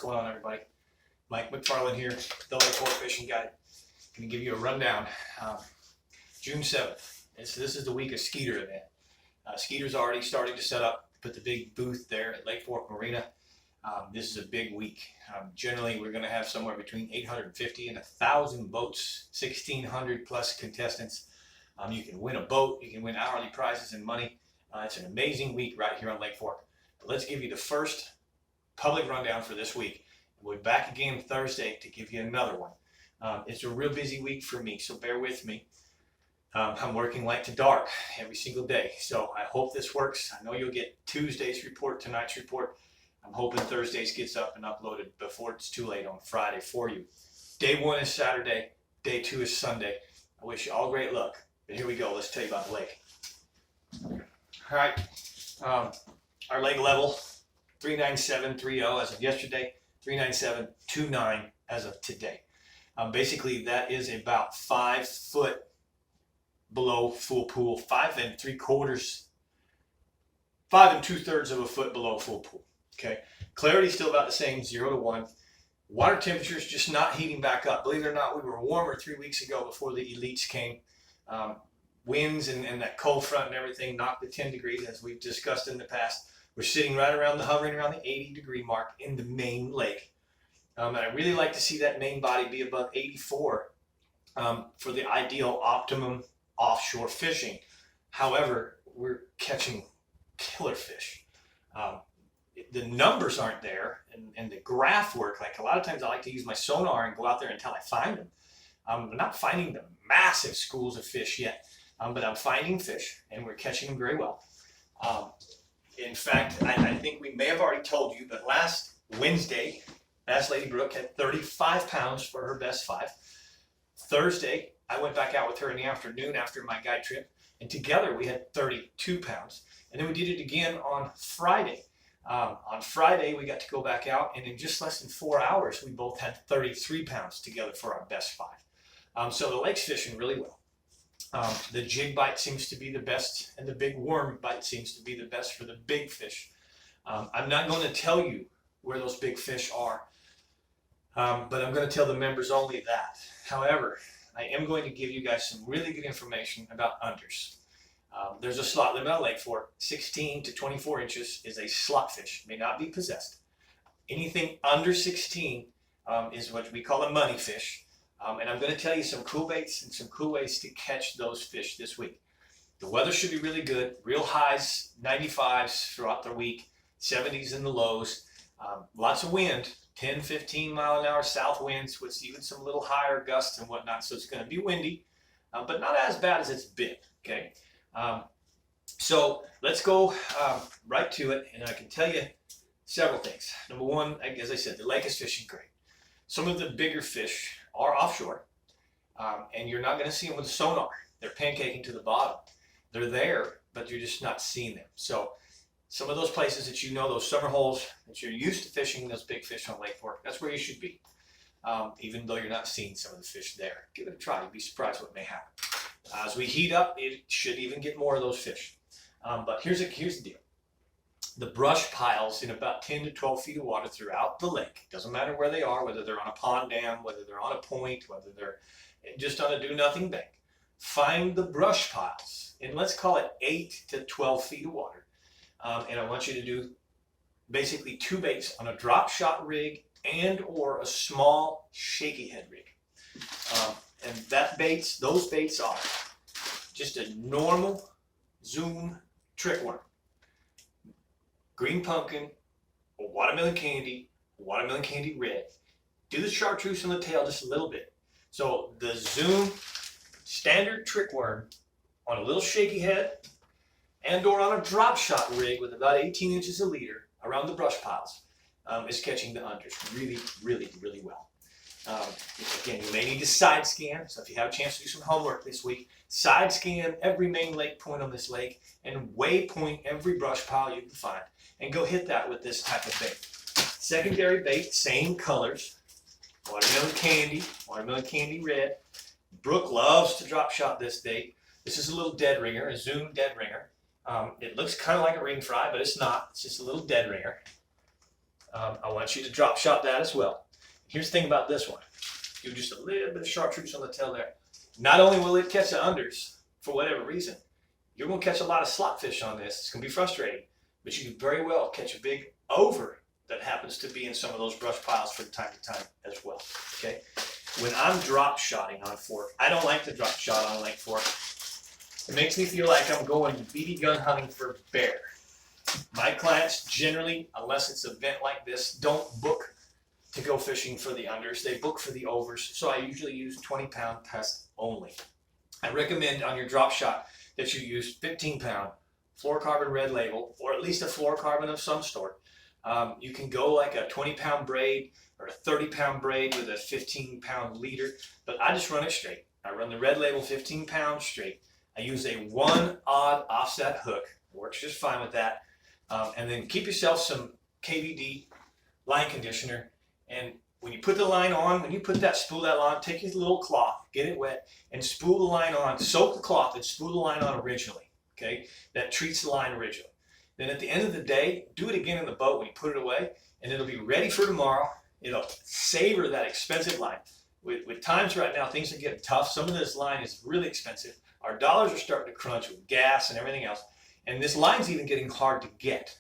going on, everybody? Mike McFarland here, the Lake Fork Fishing Guide. Going to give you a rundown. June 7th. This is the week of Skeeter event. Skeeter's already starting to set up, put the big booth there at Lake Fork Marina. This is a big week. Generally, we're going to have somewhere between 850 and 1,000 boats, 1,600 plus contestants. You can win a boat, you can win hourly prizes and money. It's an amazing week right here on Lake Fork. But let's give you the first public rundown for this week. We'll be back again Thursday to give you another one. It's a real busy week for me, so bear with me. I'm working light to dark every single day, so I hope this works. I know you'll get Tuesday's report, tonight's report. I'm hoping Thursday's gets up and uploaded before it's too late on Friday for you. Day 1 is Saturday, day 2 is Sunday. I wish you all great luck. But here we go, let's tell you about the lake. All right, our lake level, 397.30 as of yesterday, 397.29 as of today. Basically, that is about 5 foot below full pool, 5 2/3 of a foot below full pool. Okay, clarity still about the same, 0 to 1. Water temperature is just not heating back up. Believe it or not, we were warmer 3 weeks ago before the elites came. Winds and that cold front and everything knocked the 10 degrees, as we've discussed in the past. We're sitting right around hovering around the 80-degree mark in the main lake. And I really like to see that main body be above 84 for the ideal optimum offshore fishing. However, we're catching killer fish. The numbers aren't there, and the graph work, like a lot of times I like to use my sonar and go out there until I find them. I'm not finding the massive schools of fish yet, but I'm finding fish, and we're catching them very well. In fact, I think we may have already told you, but last Wednesday, Bass Lady Brooke had 35 pounds for her best 5. Thursday, I went back out with her in the afternoon after my guide trip, and together we had 32 pounds. And then we did it again on Friday. On Friday, we got to go back out, and in just less than 4 hours, we both had 33 pounds together for our best 5. So the lake's fishing really well. The jig bite seems to be the best, and the big worm bite seems to be the best for the big fish. I'm not going to tell you where those big fish are, but I'm going to tell the members only that. However, I am going to give you guys some really good information about unders. There's a slot limit on Lake Fork. 16 to 24 inches is a slot fish, may not be possessed. Anything under 16 is what we call a money fish. And I'm going to tell you some cool baits and some cool ways to catch those fish this week. The weather should be really good. Real highs, 95s throughout the week, 70s in the lows. Lots of wind, 10, 15 mile an hour south winds with even some little higher gusts and whatnot. So it's going to be windy, but not as bad as it's been. Okay. So let's go right to it. And I can tell you several things. Number one, as I said, the lake is fishing great. Some of the bigger fish are offshore, and you're not going to see them with a sonar. They're pancaking to the bottom. They're there, but you're just not seeing them. So some of those places that you know, those summer holes that you're used to fishing, those big fish on Lake Fork, that's where you should be, even though you're not seeing some of the fish there. Give it a try. You'd be surprised what may happen. As we heat up, it should even get more of those fish. But here's the deal. The brush piles in about 10 to 12 feet of water throughout the lake. Doesn't matter where they are, whether they're on a pond dam, whether they're on a point, whether they're just on a do-nothing bank. Find the brush piles, and let's call it 8 to 12 feet of water. And I want you to do basically 2 baits on a drop shot rig and or a small shaky head rig. And those baits are just a normal Zoom trick worm. Green pumpkin, or watermelon candy red. Do the chartreuse on the tail just a little bit. So the Zoom standard trick worm on a little shaky head and or on a drop shot rig with about 18 inches a leader around the brush piles is catching the unders really, really, really well. Again, you may need to side scan, so if you have a chance to do some homework this week, side scan every main lake point on this lake and waypoint every brush pile you can find, and go hit that with this type of bait. Secondary bait, same colors, watermelon candy red. Brooke loves to drop shot this bait. This is a little dead ringer, a Zoom dead ringer. It looks kind of like a ring fry, but it's not. It's just a little dead ringer. I want you to drop shot that as well. Here's the thing about this one. Do just a little bit of chartreuse on the tail there. Not only will it catch the unders, for whatever reason, you're going to catch a lot of slot fish on this. It's going to be frustrating, but you can very well catch a big over that happens to be in some of those brush piles from time to time as well. Okay. When I'm drop shotting on fork, I don't like to drop shot on lake fork. It makes me feel like I'm going BB gun hunting for bear. My clients generally, unless it's an event like this, don't book to go fishing for the unders. They book for the overs. So I usually use 20-pound test only. I recommend on your drop shot that you use 15-pound fluorocarbon red label, or at least a fluorocarbon of some sort. You can go like a 20-pound braid or a 30-pound braid with a 15-pound leader, but I just run it straight. I run the red label 15 pounds straight. I use a 1 odd offset hook. It works just fine with that. And then keep yourself some KVD line conditioner. And when you put the line on, when you put that spool that on, take your little cloth, get it wet, and spool the line on. Soak the cloth and spool the line on originally. Okay, that treats the line originally. Then at the end of the day, do it again in the boat when you put it away, and it'll be ready for tomorrow. It'll savor that expensive line. With times right now, things are getting tough. Some of this line is really expensive. Our dollars are starting to crunch with gas and everything else. And this line's even getting hard to get.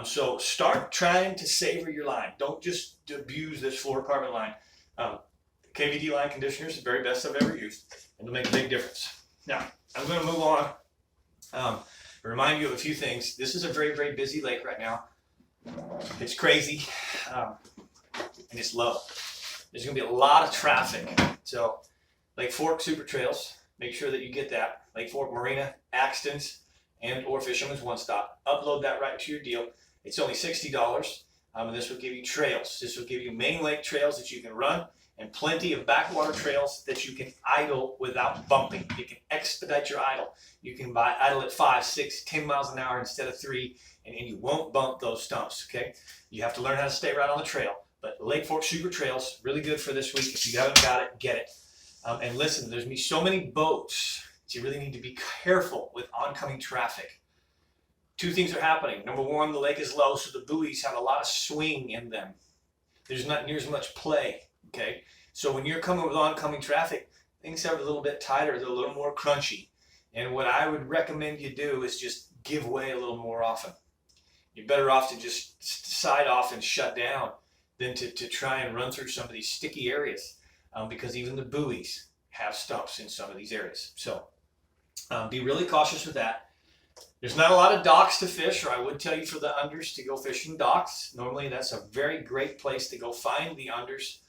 So start trying to savor your line. Don't just abuse this fluorocarbon line. KVD line conditioner is the very best I've ever used, and it'll make a big difference. Now, I'm going to move on. Remind you of a few things. This is a very, very busy lake right now. It's crazy, and it's low. There's going to be a lot of traffic. So Lake Fork Super Trails, make sure that you get that. Lake Fork Marina, Axton's, and or Fisherman's One Stop. Upload that right to your deal. It's only $60, and this will give you trails. This will give you main lake trails that you can run, and plenty of backwater trails that you can idle without bumping. You can expedite your idle. You can idle at 5, 6, 10 miles an hour instead of 3, and you won't bump those stumps, okay? You have to learn how to stay right on the trail. But Lake Fork Super Trails, really good for this week. If you haven't got it, get it. And listen, there's going to be so many boats that you really need to be careful with oncoming traffic. Two things are happening. Number one, the lake is low, so the buoys have a lot of swing in them. There's not near as much play, okay? So when you're coming with oncoming traffic, things are a little bit tighter, they're a little more crunchy. And what I would recommend you do is just give way a little more often. You're better off to just side off and shut down than to try and run through some of these sticky areas, because even the buoys have stumps in some of these areas. So be really cautious with that. There's not a lot of docks to fish, or I would tell you for the unders to go fishing docks. Normally that's a very great place to go find the unders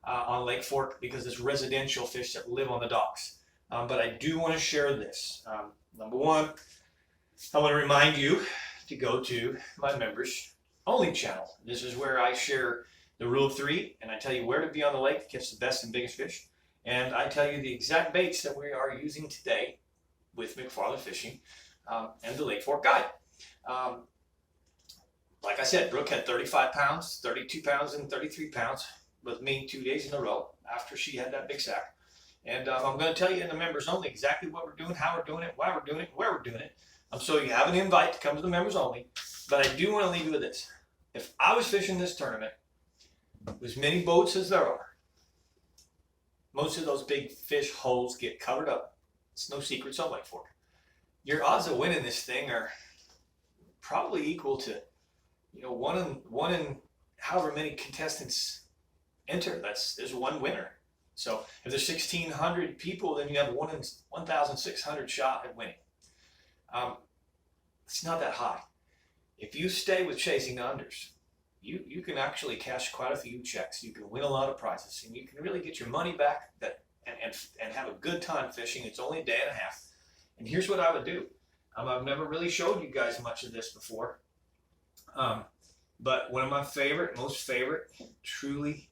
on Lake Fork, because there's residential fish that live on the docks. But I do want to share this. Number one, I want to remind you to go to my members only channel. This is where I share the rule of 3, and I tell you where to be on the lake to catch the best and biggest fish. And I tell you the exact baits that we are using today with McFarland Fishing and the Lake Fork Guide. Like I said, Brooke had 35 pounds, 32 pounds, and 33 pounds with me 2 days in a row after she had that big sack. And I'm going to tell you in the members only exactly what we're doing, how we're doing it, why we're doing it, where we're doing it. So you have an invite to come to the members only. But I do want to leave you with this. If I was fishing this tournament with as many boats as there are, most of those big fish holes get covered up. It's no secrets on Lake Fork. Your odds of winning this thing are probably equal to, one in however many contestants enter. There's one winner. So if there's 1,600 people, then you have 1 in 1,600 shot at winning. It's not that high. If you stay with chasing unders, you can actually cash quite a few checks. You can win a lot of prizes, and you can really get your money back and have a good time fishing. It's only a day and a half. And here's what I would do. I've never really showed you guys much of this before. But one of my most favorite, truly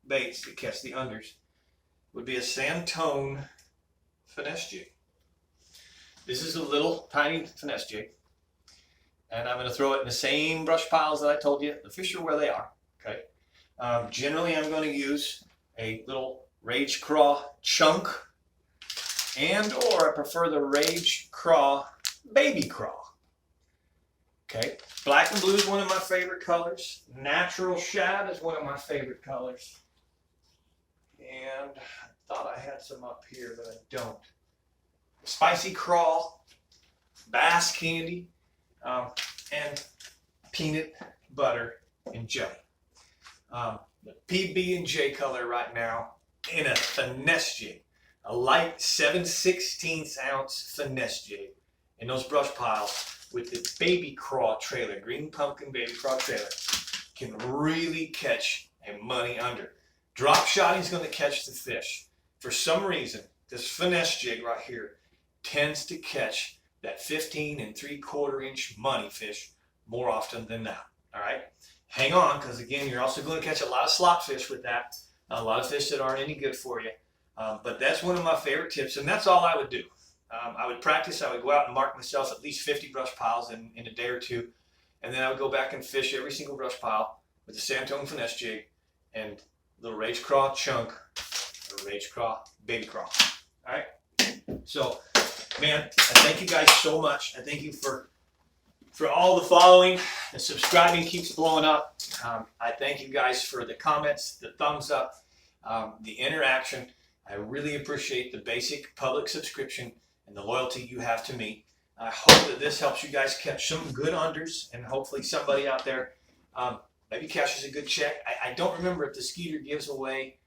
baits to catch the unders would be a Santone finesse jig. This is a little tiny finesse jig. And I'm going to throw it in the same brush piles that I told you. The fish are where they are. Okay. Generally, I'm going to use a little Rage Craw chunk, and or I prefer the Rage Craw baby craw. Okay, black and blue is one of my favorite colors. Natural shad is one of my favorite colors. And I thought I had some up here, but I don't. Spicy crawl, bass candy, and peanut butter and jelly. The PB&J color right now in a finesse jig, a light 7/16 ounce finesse jig in those brush piles with the baby craw trailer, green pumpkin baby craw trailer, can really catch a money under. Drop shotting is going to catch the fish. For some reason, this finesse jig right here tends to catch that 15 3/4 inch money fish more often than not. All right, hang on, because again, you're also going to catch a lot of slot fish with that, a lot of fish that aren't any good for you. But that's one of my favorite tips, and that's all I would do. I would practice. I would go out and mark myself at least 50 brush piles in a day or two, and then I would go back and fish every single brush pile with the Sandtone finesse jig and little rage craw chunk or rage craw baby craw. All right. So, man, I thank you guys so much. I thank you for all the following. The subscribing keeps blowing up. I thank you guys for the comments, the thumbs up, the interaction. I really appreciate the basic public subscription and the loyalty you have to me. I hope that this helps you guys catch some good unders, and hopefully somebody out there maybe catches a good check. I don't remember if the Skeeter gives away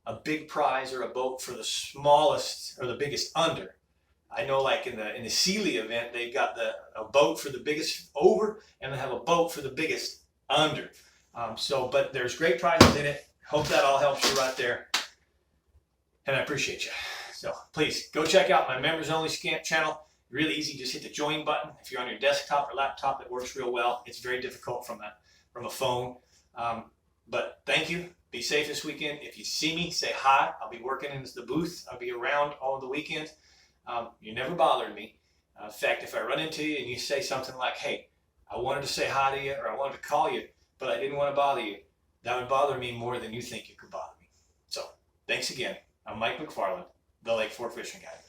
a big prize or a boat for the smallest or the biggest under. I know, like in the Sealy event, they've got a boat for the biggest over, and they have a boat for the biggest under. But there's great prizes in it. Hope that all helps you right there, and I appreciate you. So please go check out my members only channel. Really easy. Just hit the join button. If you're on your desktop or laptop, it works real well. It's very difficult from a phone. But thank you. Be safe this weekend. If you see me, say hi. I'll be working in the booth. I'll be around all the weekend. You never bothered me. In fact, if I run into you and you say something like, hey, I wanted to say hi to you, or I wanted to call you, but I didn't want to bother you, that would bother me more than you think you could bother me. So thanks again. I'm Mike McFarland, the Lake Fork Fishing Guide.